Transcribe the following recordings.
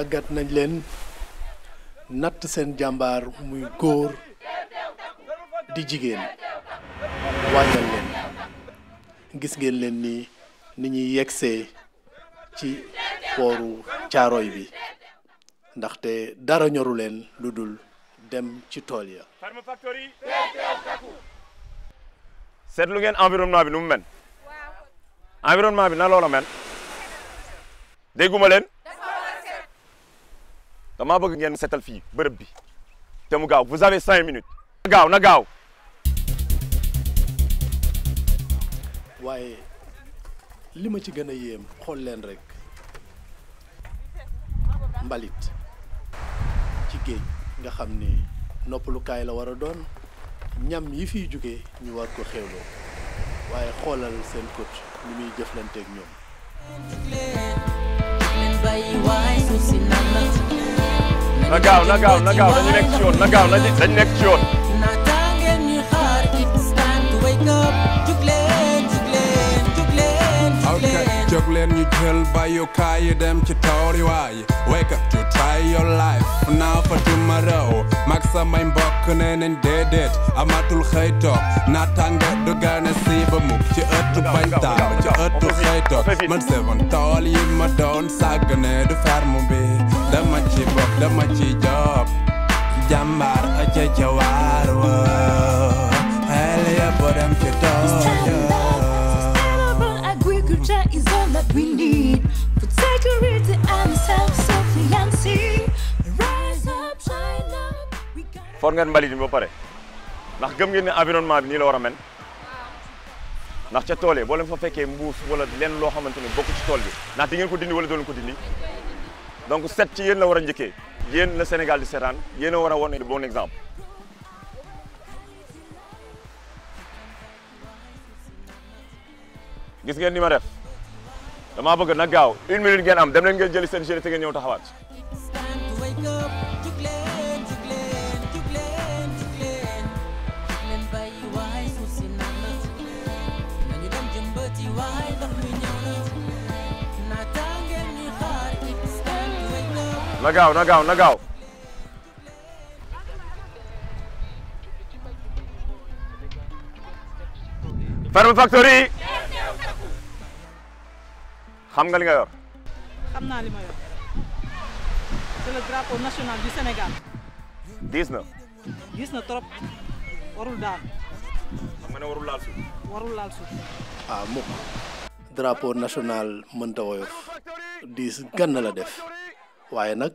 tàggat nañ leen natt seen jàmbaar muy góor di jigéen waajal leen gis ngeen leen ni ñuy yegsee ci pooru Caaroy bi ndaxte dara ñoru leen lu dul dem ci tool ya. Farm Factory seetlu ngeen environnement bi nu mu mel environnement bi na loola mel dégguma leen dama bëgg ngeen seetal fii bërëb bi te mu gaaw vous avez 5 minutes. na gaaw. waaye li ma ci gën a yéem xool leen rek mbalit ci géej nga xam ni noppalukaay la war a doon ñam yi fiy jóge ñu war ko xewloo waaye xoolal seen coach ni muy jëflanteeg ñoom. na gaaw dañu nekk ci yoon dañu nekk ci yoon. jóg leen ñu jël bayukaay yi dem ci tool yi waaye wake up to try your life now for tomorrow mag samay mbokk nee nañ déedéet amatul xëy toog naataange du gane si ba mukk ci ëttu bañ taal ci ëttu xëy toog man seven tool yi ma doon sàggane du ferme bi dama ci bokk dama ci job jàmbaar a ca waar wa xel yëpp dem ci tool is all that we need for security and self-sufficiency. Rise up, shine up. For ngeen mbalit mi ba pare ndax gëm ngeen ne environnement bi nii la war a mel ndax ca tool yi boo leen fa fekkee mbuus wala leen loo xamante ne bokk ci tool bi ndax di ngeen ko dindi wala doo leen ko dindi donc set ci yéen la war a njëkkee yéen la Sénégal di seetaan yéen a war a wone le bon exemple. gis ngeen ni ma def. dama bëgg na gaaw 1 minute ngeen am dem leen ngeen jëli seen jëli te ngeen ñëw taxawaat. na gaaw. Farm Factory. xam nga li nga yor. xam naa li ma yor c'est le drapeau national du Sénégal. diis na. diis na trop warul daal. xam nga ne warul laal suuf. warul laal suuf. ah mukk drapeau national mënta woyof diis gann la def waaye nag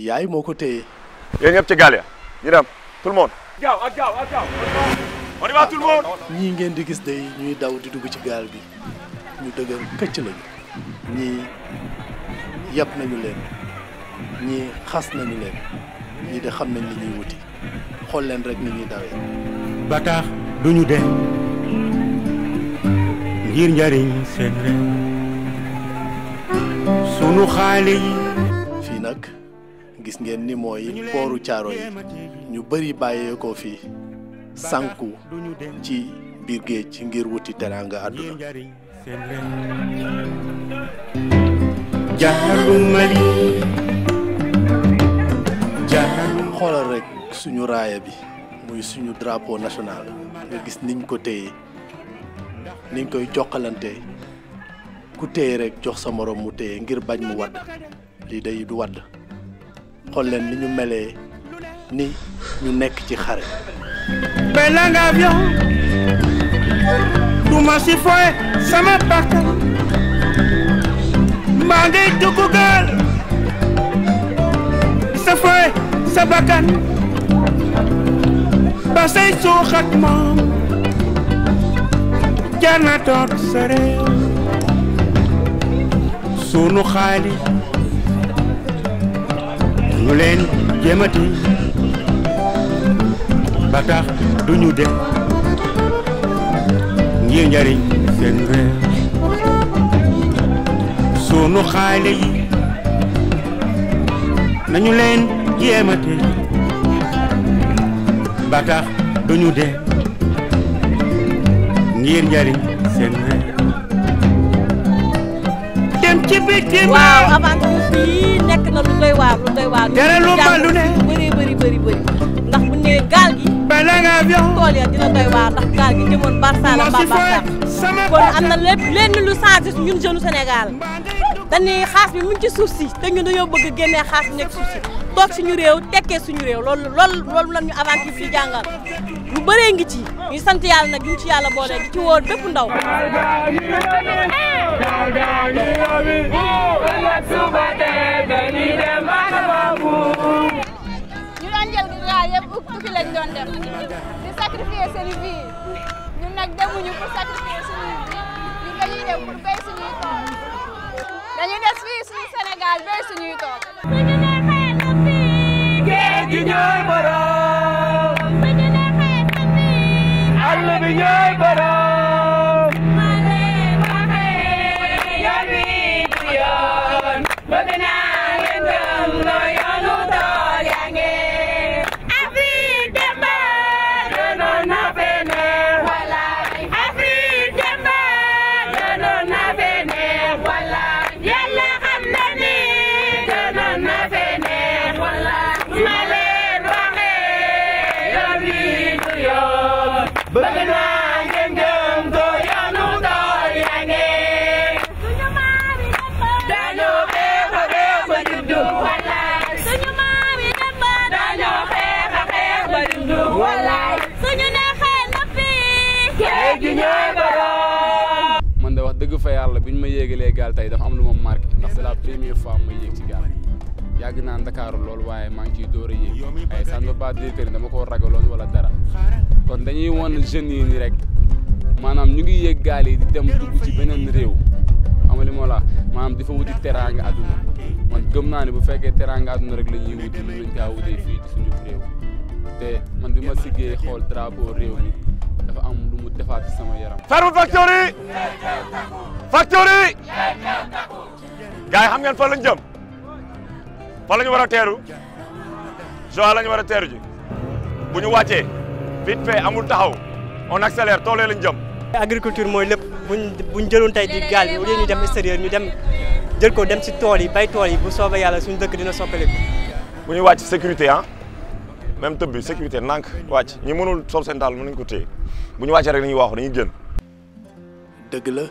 yaay moo ko téye. yéen ñëpp ci gaal ya ñu dem tout le monde. gaaw. on y va tout le monde. ñii ngeen di gis day ñuy daw di dugg ci gaal bi ñu dëgër këcc lañu. ñii yab nañu leen ñii xas nañu leen ñii de xam nañ li ñuy wuti xool leen rek ni ñuy dawee. ba tax duñu dem ngir njariñ seen réew sunu xaale yi. fii nag gis ngeen ni mooy pooru Caaroy yi ñu bëri bàyyeekoo fii sànku ci biir géej ngir wuti teraanga àdduna. xoolal rek suñu raaya bi muy suñu drapeau national nga gis niñ ko téye niñ koy jokkalante ku téye rek jox sa morom mu téye ngir bañ mu wadd lii day du wadd xool leen ni ñu melee ni ñu nekk ci xare. Belang avion du ma si foye sama bakkan maa ngi dugg gaal sa foye sa bakkan ba say suux ak moom jar na toog sa réew sunu xaalis ñu leen jéemati ba tax duñu dem ngir njariñ seen réew sunu xaale yi nañu leen jéemate ba tax duñu dem ngir njariñ seen réew dem ci bitim waaw aventure bi nekk na lu doy waar tere lu ma lu ne bëri ndax bu ne gaal gi bala nga avion tool ya dina doy waar ndax gaal gi jëmoon Barça la Barça kon am na lépp lenn lu changé ñun jeune Sénégal dañuy xaas bi mu ngi ci suuf si te ñun dañoo bëgg génnee xaas bi nekk suuf si toog suñu réew tekkee suñu réew loolu lan ñu aventure bi jàngal lu bëree ngi ci ñu sant yàlla nag ñu ci yàlla boole di ci woo bépp ndaw ñu doon jël gaal yëpp tukki lañ doon dem di sacrifier seen vie ñun nag demuñu pour sacrifier suñuy vie ñun dañuy dem pour béy suñuy tool dañuy des fii suñu Sénégal béy suñuy tool. suñu neexee na fii. géej gi ñooy borom. suñu neexee na fii. àll bi ñooy borom. ma leen waxee yoon wi du yoon bëgg naa ngeen gëm loo yoonu tool yaa ngi. Afrique Demba. gënoon na fee neex. walaay. Afrique Demba. gënoon na fee neex. walaay. yàlla xam na ni. gënoon na fee neex. walaay. ma leen waxee yoon wi du yoon bëgg naa ngeen gëm loo yoonu tool yaa ngi. suñu maam yi dañoo xeex a xeex ba juddu. walaay. suñu maam yi dañoo xeex a xeex ba juddu. walaay. suñu neexee na fii. géej gi ñooy borom. man de wax dëgg fa yàlla bi ñu ma yéegalee gaal tey dafa am lu ma marqué ndax c'est la première fois ma yéeg ci gaal yàgg naa Ndakaaru loolu waaye maa ngi ciy door a yéeg ay ça ne veut pas dire que dama koo ragaloon wala dara kon dañuy won jeunes yi ni rek maanaam ñu ngi yéeg gaal yi di dem dugg ci beneen réew xam nga li ma la maanaam di fa wuti teraanga àdduna man gëm naa ne bu fekkee teraanga àdduna rek la ñuy wuti lu lañ kaa wutee fii ci suñu réew te man bi ma siggee xool drapeau réew mi dafa am lu mu defaat ci sama yaram. ferme factory gars yi xam ngeen fan lañ jëm fan la ñu war a teeru Joal la ñu war a teeru ji bu ñu wàccee vite fait amul taxaw on accélère toolee lañ jëm. agriculture mooy lépp buñ jëloon tey di gaal bi au lieu ñu dem extérieur ñu dem jël ko dem si tool yi bay tool yi bu soobee yàlla suñu dëkk dina soppaliku. bu ñu wàcc sécurité ah même tëb bi sécurité nànk wàcc ñi mënul sol seen daal mënuñ ko téye bu ñu wàccee rek dañuy waaxu dañuy génn. dëgg la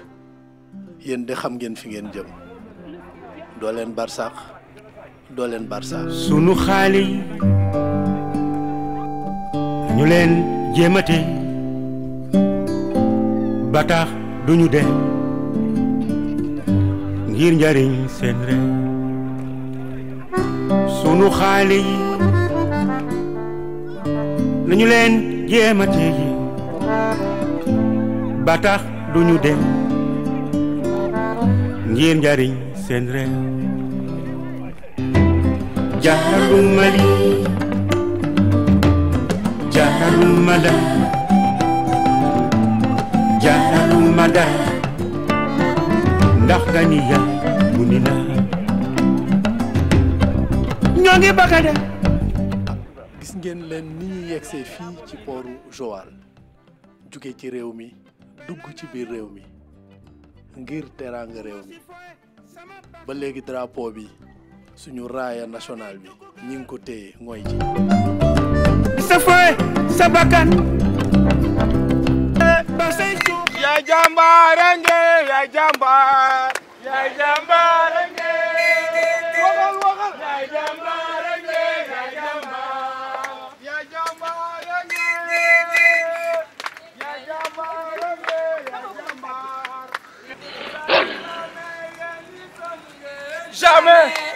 yéen de xam ngeen fi ngeen jëm doo leen barsaax doo leen barsaax. sunu xaale yi ñu leen jéemate ba tax duñu dem ngir njariñ seen réew sunu xaale yi nañu leen jéemate yi ba tax duñu dem ngir njariñ seen réew jaarul Mali jaarul Mada jaarul Mada ndax ganiya mu ni na ñoo ngi bëgg a dem. gis ngeen leen ni ñu yegsee fii ci pooru Joal jóge ci réew mi dugg ci biir réew mi ngir teraanga réew mi ba léegi drapeau bi suñu raaya national bi ñi ngi ko téye ngooy ci sa fooy sa bakkan Ya jambarange, ya jambar, ya jambarange. Wakal wakal. Ya jambarange, ya jambar, ya jambarange. Ya jambarange, ya jambar. Jamais.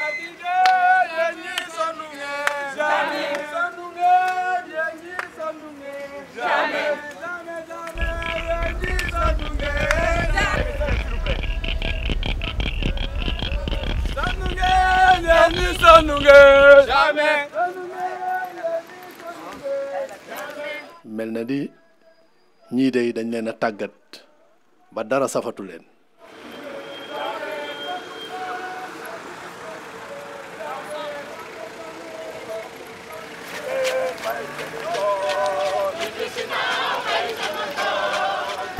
mel na di ñii dey dañ leen a tàggat ba dara safatu leen.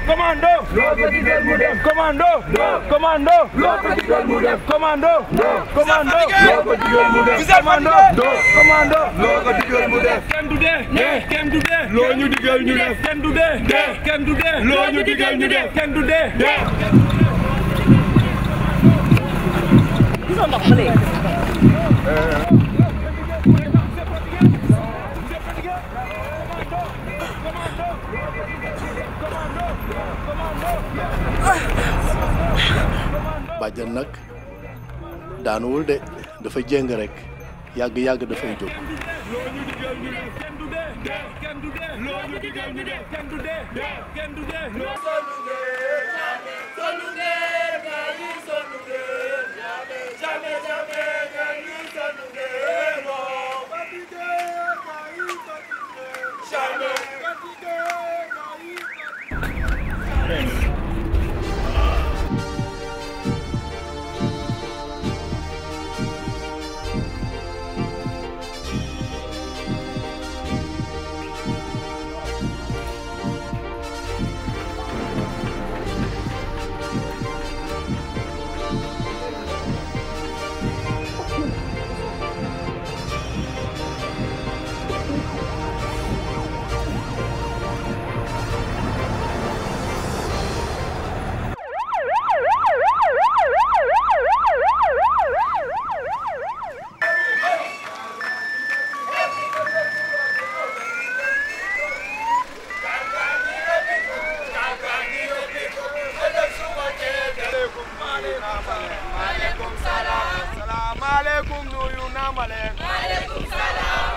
commando loo ko digal mu def commando commando loo ko digal mu def commando commando loo ko digal mu def commando commando loo ko digal mu def kenn du dee kenn du dee loo ñu digal ñu def kenn du dee kenn du dee loo ñu digal ñu def kenn du dee gisoo ndox ba léegi bàjjan nag daanuwul de dafa jéng rek yàgg-yàgg dafay jóg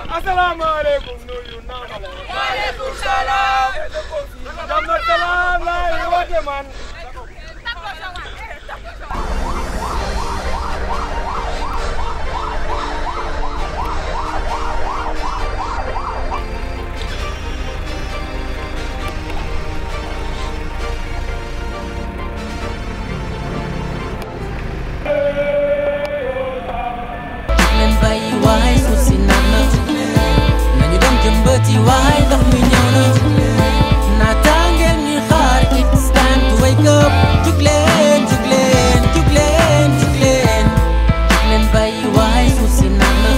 Assalamualaikum nuyu naa la. Waaleykum salaam. Jàmm salaam laay woote man. Why don't we know Natangel ni khar it's time to wake up to Glen bay why so sinana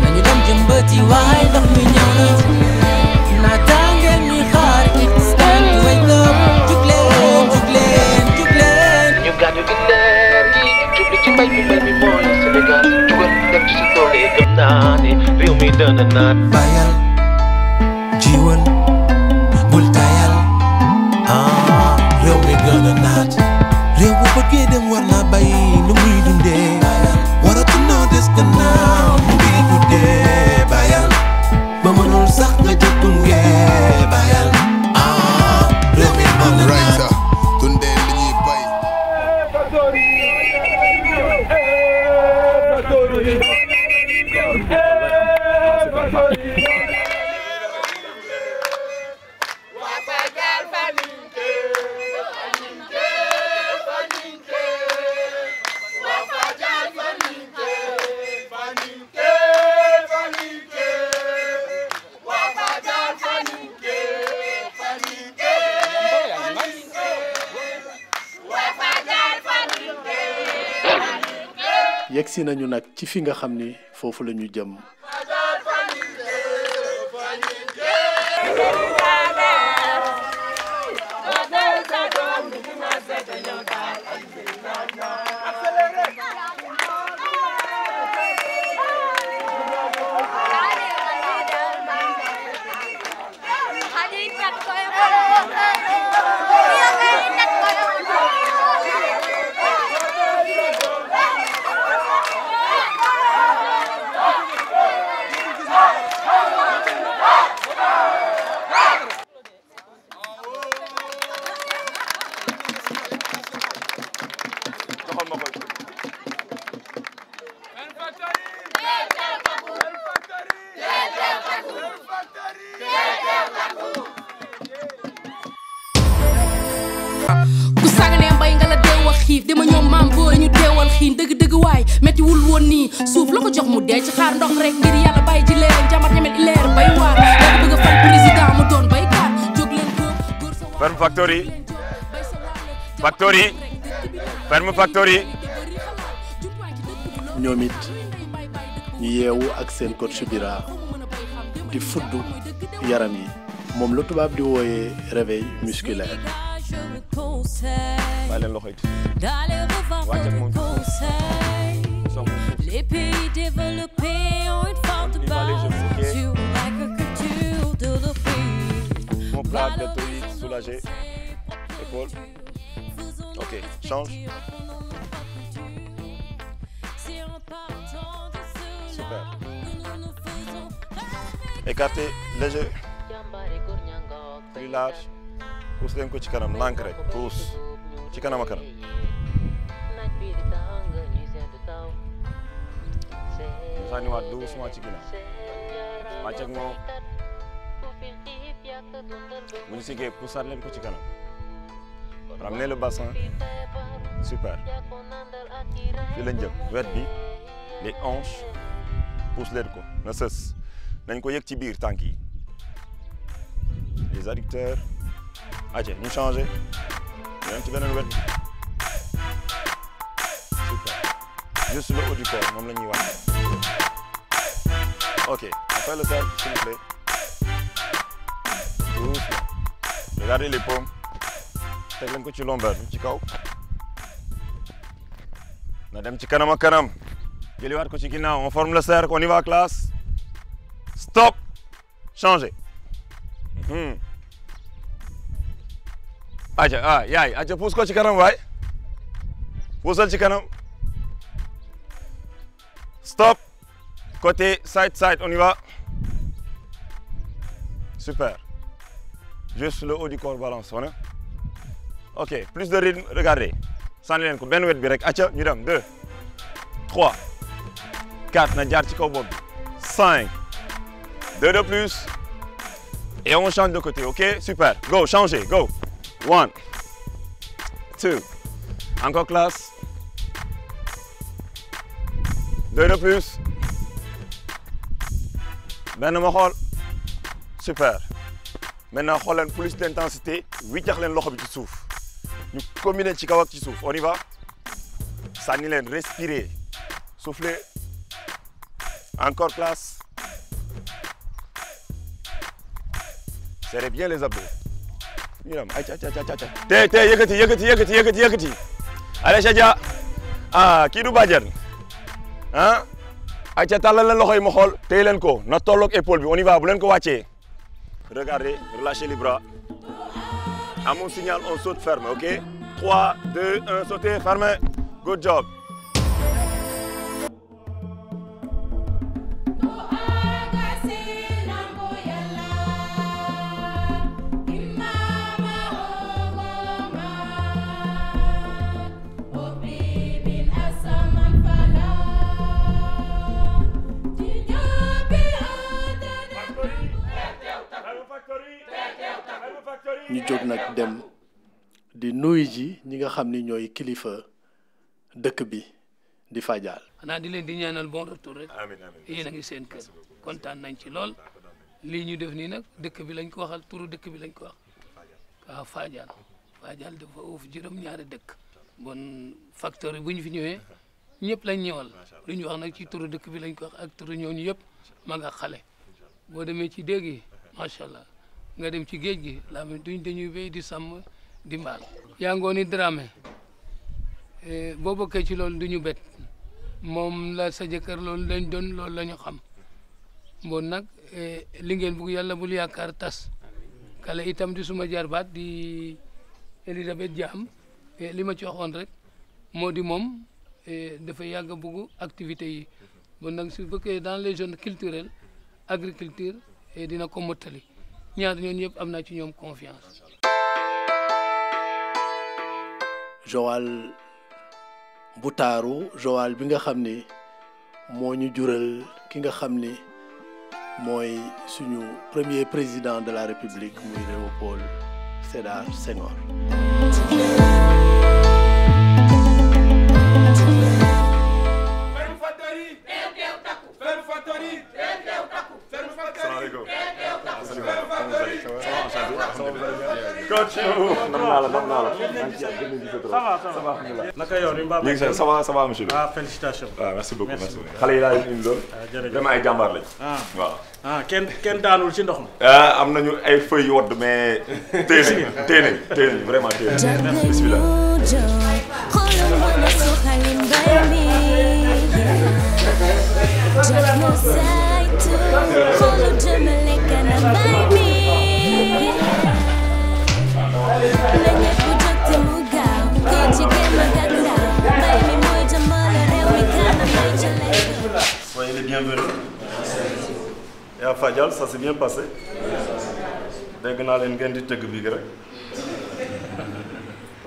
Nani dam jembati why don't we know Natangel ni khar it's time to wake up to Glen ñu gañu di leer yi jubli ci bay mi mooy Sénégal jugal dem ci doole gëm naa ne réew mi dana naat bayal jiwal bul tayal réew mi gën a naat réew bu bëggee dem war naa bay nu muy dundee waratu noo des gannaaw nu muy dundee bayal ba mënul sax nga jóg gunge bayal réew mi mën na naat dundee li ñuy bay yegsi nañu nag ci fi nga xam ni foofu la ñu jëm dama ñoom maam booy ñu teewal xiin dëgg-dëgg waay metti wul woon nii suuf la ko jox mu dee ci xaar ndox rek ngir yàlla bàyyi ji leer jamat ñamel leer bay waar yaa bëgg a fal président mu doon baykat jóg leen ko góor sa Ferme Factory. Factory. Ferme Factory. ñoom it ñu yeewu ak seen coach Bira di fudd yaram yi moom la tubaab di wooyee réveil musculaire. bàyyi leen loxo yi. wàcc ak moom. Les pays développés ont une forte base sur l'agriculture de leur pays. Mon plat deltoïde soulagé. Épaule. Ok, change. Super. Écarté, léger. Plus large. Pousse leen ko ci kanam nànk rek pousse ci kanam a kanam. Sànniwaat doucement ci ginnaaw. wàcc ak moom. bu ñu siggee poussaat leen ko ci kanam. ramenez le bassin. Super. fii lañ jëm wet bi les hanches pousse leen ko na sës nañ ko yëg ci biir tànk yi. les adducteurs. ace ñu changé. ñu ci beneen wet bi. super. juste le haut du corps moom la ñuy wax. ok on fait le cercle s'il vous plaît. doucement. regardez les paumes. teg leen ko ci lombaire bi ci kaw. na dem ci kanam ak kanam. jëliwaat ko ci ginnaaw on forme le cercle on y va classe. stop. changé. aca yaay aca pousse ko ci kanam waay. poussal ci kanam. stop. côté side on y va. Super. Juste le haut du corps balance on est. Ok plus de rythme regardez. sànni leen ko benn wet bi rek acca ñu dem 2 3 4 na jaar ci kaw bopp bi 5 2 de plus et on change de côté ok super go changez go 1 2 encore classe 2 de plus benn ma xool super maintenant xool leen plus d'intensité wiccax leen loxo bi ci suuf ñu combiner ci kaw ak ci suuf on y va sànni leen respirer souffler encore classe serrez bien les abdos ñu dem ay ca yëkkati allez Chadia kii du bàjjen ay ca tàllal leen loxo yi ma xool téye leen ko na tolloog épaule bi on y va bu leen ko wàccee regardez relâchez les bras à mon signal on saute ferme ok 3 2 1 sautez fermez good job. ñu jóg nag dem di nuyu ji ñi nga xam ni ñooy kilifa dëkk bi di Fadial. xanaa di leen di ñaanal bon retour rek. amiin amiin yéen a ngi seen kër kontaan nañ ci lool lii ñu def nii nag dëkk bi lañ ko waxal turu dëkk bi lañ ko wax waaw Fadial dafa uuf juróom-ñaari dëkk bon facteur yi bu ñu fi ñëwee ñëpp lañ ñëwal lu ñu wax nag ci turu dëkk bi lañ ko wax ak turu ñooñu yëpp mag ak xale boo demee ci dégg yi macha allah. nga dem ci géej gi la dañuy béy di sàmm di mbaal yaa ngooni Dramé boo bokkee ci loolu du ñu bet moom la sa jëkkër loolu lañ doon loolu la ñu xam bon nag li ngeen bugg yàlla bul yaakaar tas kale itam di suma jarbaat di Elisabeth Diam li ma ci waxoon rek moo di moom dafa yàgg a bugg activité yi bon nag su fekkee dans les zones culturelles agriculture dina ko mottali ñaar ñooñu yëpp am naa ci ñoom confiance. Joal bu taaru Joal bi nga xam ni moo ñu jural ki nga xam ni mooy suñu premier président de la République muy Léopold Sédar Senghor. Salam alaikum. coach nam naa la ça va naka yow ni Mbaba ça va monsieur ah félicitations merci beaucoup merci xale yi laa leen indi lool vraiment ay jàmbaar lañ waaw kenn daanul ci ndox mi am nañu ay feuilles yu wodd mais téye nañ vraiment téye nañ bismillah Soyez les bienvenus. Et à Fadial, ça s'est bien passé. Dégg naa leen ngeen di tëgg bi rek.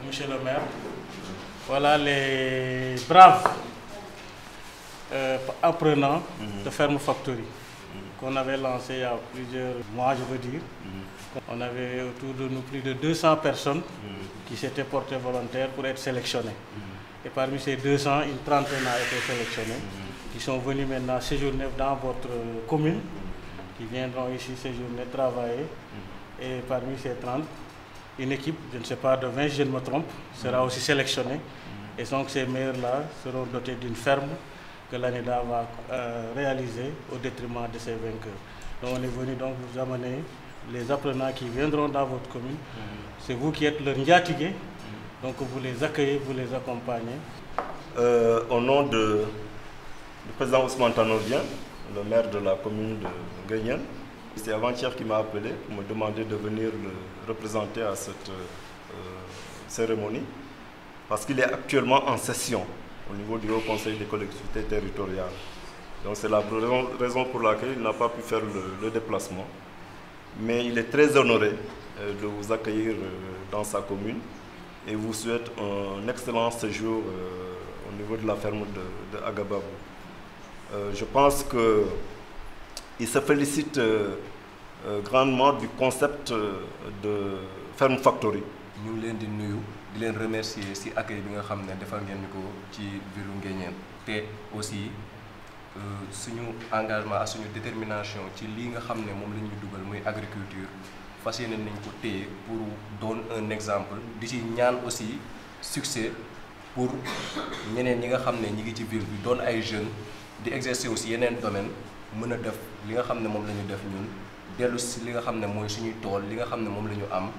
Monsieur le maire, voilà les braves apprenants de Ferme Factory qu'on avait lancé il y a plusieurs mois, je veux dire. On avait autour de nous plus de 200 personnes qui s'étaient portées volontaires pour être sélectionnées. Et parmi ces 200, une trentaine a été sélectionnée, qui sont venus maintenant séjourner dans votre commune, qui viendront ici séjourner, travailler. Et parmi ces 30, une équipe, je ne sais pas, de 20, je ne me trompe, sera aussi sélectionnée. Et donc ces meilleurs-là seront dotés d'une ferme que l'ANEDA va réaliser au détriment de ses vainqueurs. Donc on est venu donc vous amener les apprenants qui viendront dans votre commune. C'est vous qui êtes leur njaatige, donc vous les accueillez, vous les accompagnez. Au nom du président Ousmane Tanordien, le maire de la commune de Nguéniène, c'est avant-hier qui m'a appelé pour me demander de venir le représenter à cette cérémonie, parce qu'il est actuellement en session au niveau du Haut Conseil des collectivités territoriales. Donc c'est la raison pour laquelle il n'a pas pu faire le déplacement. Mais il est très honoré de vous accueillir dans sa commune et vous souhaite un excellent séjour au niveau de la ferme de Agababou. Je pense qu'il se félicite grandement du concept de Ferme Factory. Nous voulons remercier si accueil bi nga xam ne defal ngeen ñu ko ci ville Nguéniène te aussi suñu engagement ak suñu détermination ci lii nga xam ne moom la ñuy dugal muy agriculture fas yéene nañ ko téye pour doon un exemple di ci ñaan aussi succès pour ñeneen ñi nga xam ne ñi ngi ci ville bi doon ay jeunes di exercer aussi yeneen domaine mën a def li nga xam ne moom la ñu def ñun dellu si li nga xam ne mooy suñuy tool li nga xam ne moom la ñu am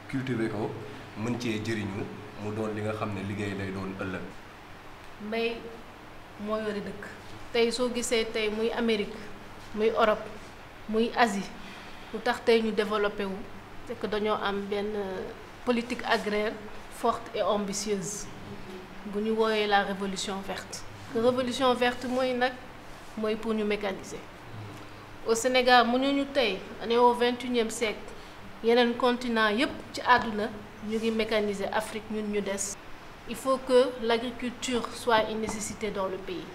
cultiver ko mën cee jëriñu mu doon li nga xam ne liggéey lay doon ëllëg. mbay moo yore dëkk tey soo gisee tey muy Amérique muy Europe muy Asie lu tax tey ñu développé wu c'est que dañoo am benn politique agraire forte et ambitieuse bu ñu wooyee la révolution verte. Révolution verte mooy nag mooy pour ñu mécaniser au Sénégal mu ñu tey on est au 21e siècle yeneen continent yépp ci àdduna ñu ngi mécaniser Afrique ñun ñu des. Il faut que l'agriculture soit une nécessité dans le pays.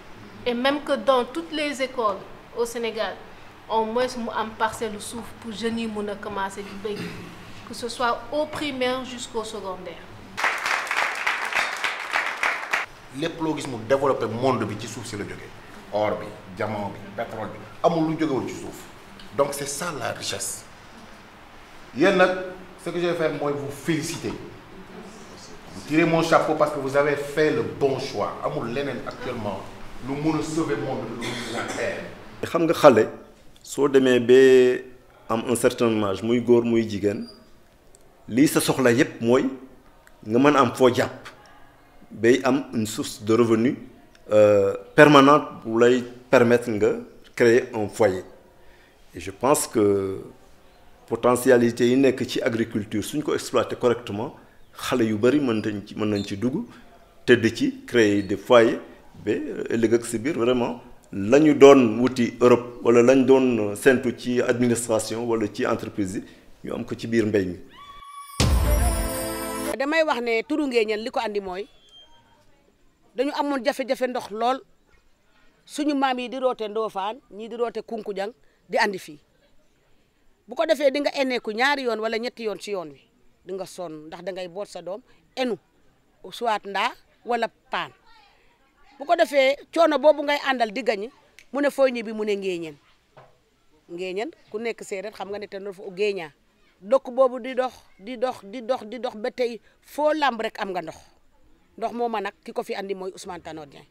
Et même que dans toutes les écoles au Sénégal, au moins mu am parcelle suuf pour jeunes yi mën a commencer di béy, que ce soit au primaire jusqu'au secondaire. lépp loo gis mu développé monde bi ci suuf si la jógee or bi diamant bi pétrole bi amul lu jógewul ci suuf donc c'est ça la richesse yéen nag ce que je vais faire mooy vous féliciter. Vous tirez mon chapeau parce que vous avez fait le bon choix amul leneen actuellement lu mën a sauver monde bi lu la terre. xam nga xale soo demee ba am un certain âge muy góor muy jigéen lii sa soxla yépp mooy nga mën a am foo jàpp bay am une source de revenu permanente bu lay permettre nga créer un foyer et je pense que potentialité yi nekk ci agriculture suñ ko exploiter correctement xale yu bari mën nañ ci dugg tëdd ci créer des foyers ba ëllëg ak si biir vraiment la ñu doon wuti Europe wala lañ doon séntu ci administration wala ci entreprise yi ñu am ko ci biir mbéy mi. damay wax ne turu Nguéniène li ko andi mooy dañu amoon jafe-jafe ndox lool suñu maam yi di roote Ndofane ñii di roote Kunkujang di andi fii bu ko defee di nga enneeku ñaari yoon wala ñetti yoon ci yoon wi di nga sonn ndax dangay boot sa doom enu soit ndaa wala paan bu ko defee coono boobu ngay àndal di gañi mu ne fooy ñibbi mu ne Nguéniène ku nekk séeréer xam nga ne te no fo Guéña dëkk boobu di dox ba tey foo lamb rek am nga ndox mooma nag ki ko fi andi mooy Ousmane Tanor Dieng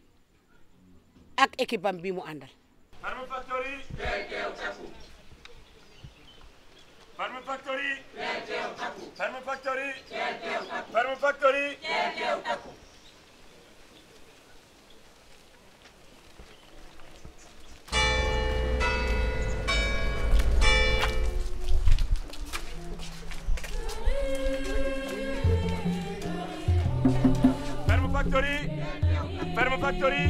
ak équipe am bi mu àndal. Farm Factory. Farm Factory. Farm Factory. Farm Factory. Farm Factory.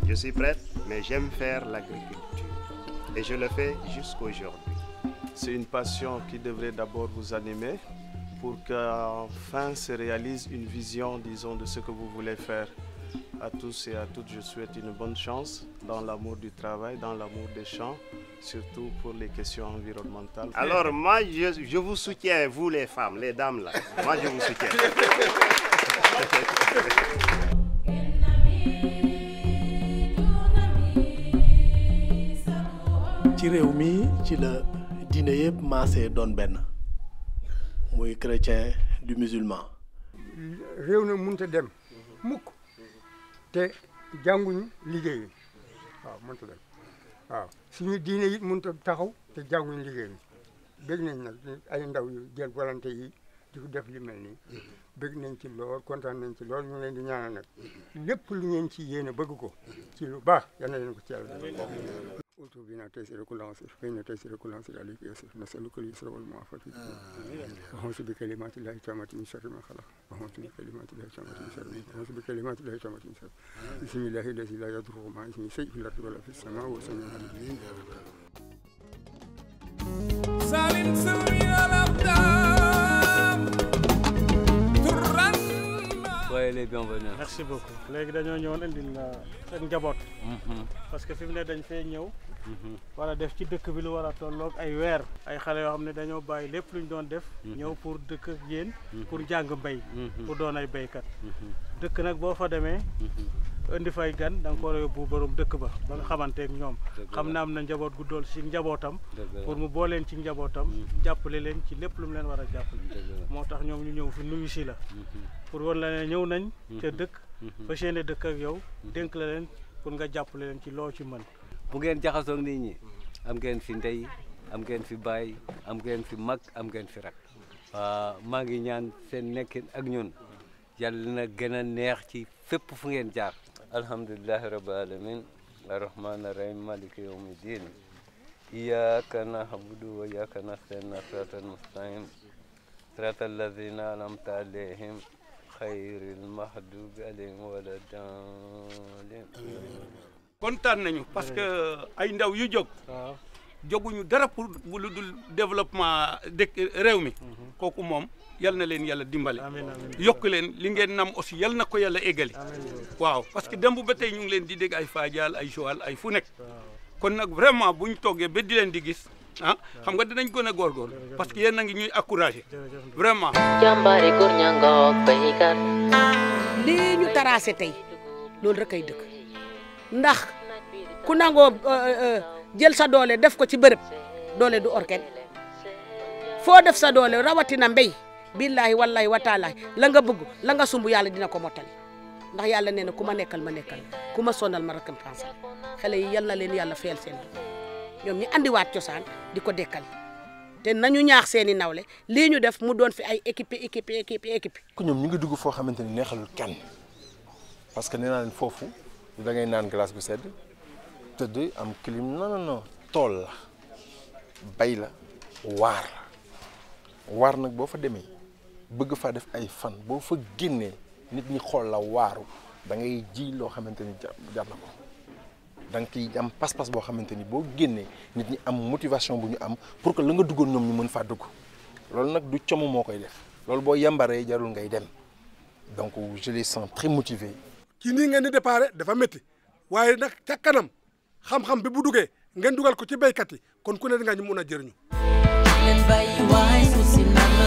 Je suis prête, mais j'aime faire l'agriculture. Et je le fais jusqu'aujourd'hui. C'est une passion qui devrait d'abord vous animer pour qu'enfin se réalise une vision, disons, de ce que vous voulez faire. À tous et à toutes, je souhaite une bonne chance dans l'amour du travail, dans l'amour des champs, surtout pour les questions environnementales. Alors moi, je vous soutiens, vous les femmes, les dames là. Moi, je vous soutiens. ci réew mi ci la diine yëpp maasee doon benn muy chrétien du musulman. réew na mënut a dem mukk te jànguñu liggéey waaw mënut a dem waaw suñu diine it mënut a taxaw te jànguñu liggéey bëgg nañ nag ay ndaw yu jël volonté yi di ko def li mel nii bëgg nañ ci lool kontaan nañ ci lool ñu leen di ñaanal nag lépp lu ngeen ci yéene bëgg ko ci lu baax yal na leen ko ci yàlla def. utu bi na taysira kulli asir fa inna taysira kulli asir alayka yasir nasaluka al-yusra wal mu'afata a'udhu bi kalimati llahi tammati min sharri ma khalaq a'udhu bi kalimati llahi tammati min sharri a'udhu bi kalimati llahi tammati min sharri bismillahi allazi la yadurru ma'a ismihi shay'un fil ardi wala fis samaa'i wa huwa as-sami'ul 'alim. Salim Soyez les bienvenus. Merci beaucoup. léegi dañoo ñëwoon indil seen njaboot. parce que fi mu ne dañ fee ñëw. wala def ci dëkk bi lu war a tolloog ay weer. ay xale yoo xam ne dañoo bàyyi lépp luñ doon def. ñëw pour dëkk ak yéen. pour jàng mbay. pour doon ay baykat. dëkk nag boo fa demee. indi fay gan da nga ko war a yóbbu borom dëkk ba ba nga xamanteeg ñoom. xam na am na njaboot gu dool ci njabootam. pour mu booleen ci njabootam. jàppale leen ci lépp lu mu leen war a jàppale. moo tax ñoom ñu ñëw fi nuyu si la. pour wan la ne ñëw nañ. te dëkk. fa seene dëkk ak yow dénk la leen pour nga jàppale leen ci loo ci mën. bu ngeen jaxasoo nit ñi am ngeen fi ndey am ngeen fi baay am ngeen fi mag am ngeen fi rak. maa ngi ñaan seen nekkin ak ñun yàlla na gën a neex ci fépp fu ngeen jaar. alhamdulillahi rabbil alamin arrahman arrahim maliki yawmi din iyyaka na'budu wa iyyaka nasta'in siratal mustaqim siratal ladzina an'amta alayhim xayril mahdubi alayhim wala daalin. kontaan nañu parce que ay ndaw yu jóg. jóguñu dara pour lu dul développement dëkk réew mi. kooku moom yal na leen yàlla dimbale. yokk leen li ngeen nam aussi yal na ko yàlla eggali. waaw parce que démb ba tey ñu ngi leen di dégg ay Fadial ay Joal ay fu nekk. kon nag vraiment bu ñu toogee ba di leen di gis xam nga dinañ gën a góorgóorlu parce que yéen a ngi ñuy encouragé vraiment. jàmbaari góor ña ngoog baykat. lii ñu tracé tey loolu rek ay dëkk ndax ku nangoo jël sa doole def ko ci bërëb doole du orken foo def sa doole rawatina mbéy billahi wallahi wa taala la nga bëgg la nga sumb yàlla dina ko mottali ndax yàlla nee na ku ma nekkal ku ma sonal ma récompense xale yi yal na leen yàlla fayal seen ñoom ñi andiwaat cosaan di ko dekkal te nañu ñaax seeni nawle lii ñu def mu doon fi ay équipe ku ñoom ñu ngi dugg foo xamante ni neexalul kenn parce que nee naa leen foofu da ngay naan glace bu sedd tëdd am clim non tool la bay la waar nag boo fa demee bëgg faa def ay fan boo fa génnee nit ñi xool la waaru da ngay ji loo xamante ni jar na ko da nga ciy am pas-pas boo xamante ni boo génnee nit ñi am motivation bu ñu am pour que la nga duggoon ñoom ñu mën faa dugg loolu nag du como moo koy def loolu boo yambaree jarul ngay dem donc je les sens très motivés. ci nii ngeen di déparé dafa métti waaye nag ca kanam xam-xam bi bu duggee ngeen dugal ko ci béykat yi kon ku ne nga ñu mun a jëriñu. leen bàyyi waay suuf si naan la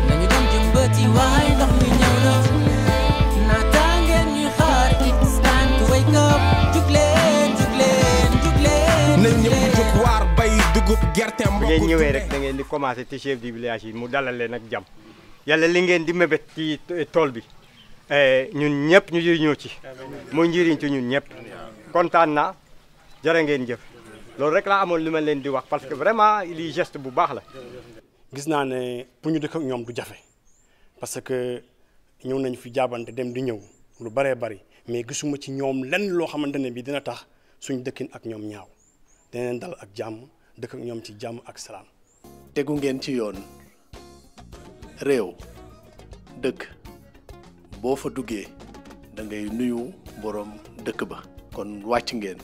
nañu dem jëmbati waay ndox mi ñëw na naataangeen ñuy xaar it's time gerte bu ngeen ñëwee rek da ngeen di commencé ci chef du village yi mu dalal leen ak jàmm yàlla li ngeen di mébét ci tool bi ñun ñëpp ñu jëriñoo ci mooy njëriñ ci ñun ñëpp kontaan naa jërë ngeen jëf loolu rek laa amoon li ma leen di wax parce que vraiment lii geste bu baax la. gis naa ne pour ñu dëkk ak ñoom du jafe parce que ñëw nañ fi jaabante dem di ñëw lu bëree bëri mais gisuma ci ñoom lenn loo xamante ne bi dina tax suñ dëkkin ak ñoom ñaaw dinañ dal ak jàmm dëkk ak ñoom ci jàmm ak salaam. tegu ngeen ci yoon réew dëkk boo fa duggee da ngay nuyu borom dëkk ba kon wàcc ngeen.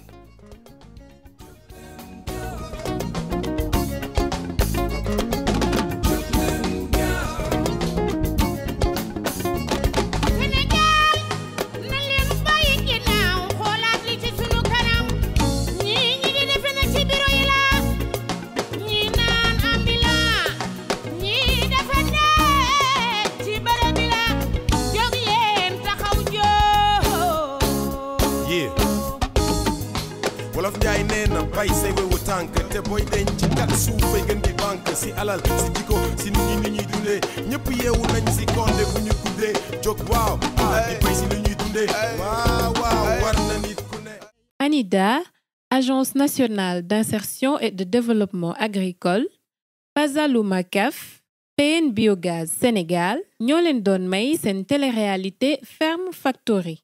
Wolof Njaay nee na bay say wewu tànk te booy denc ci kat suuf fay gën di banque si alal si jikko si nit ñi ni ñuy dundee ñëpp yeewu nañ si konde bu ñu guddee jóg waaw di bay si li ñuy dundee waaw war na nit ku ne. ANIDA, Agence nationale d'insertion et de développement agricole, Pazaluma CAF, PN Biogaz Sénégal ñoo leen doon may seen télé-réalité Ferme Factory.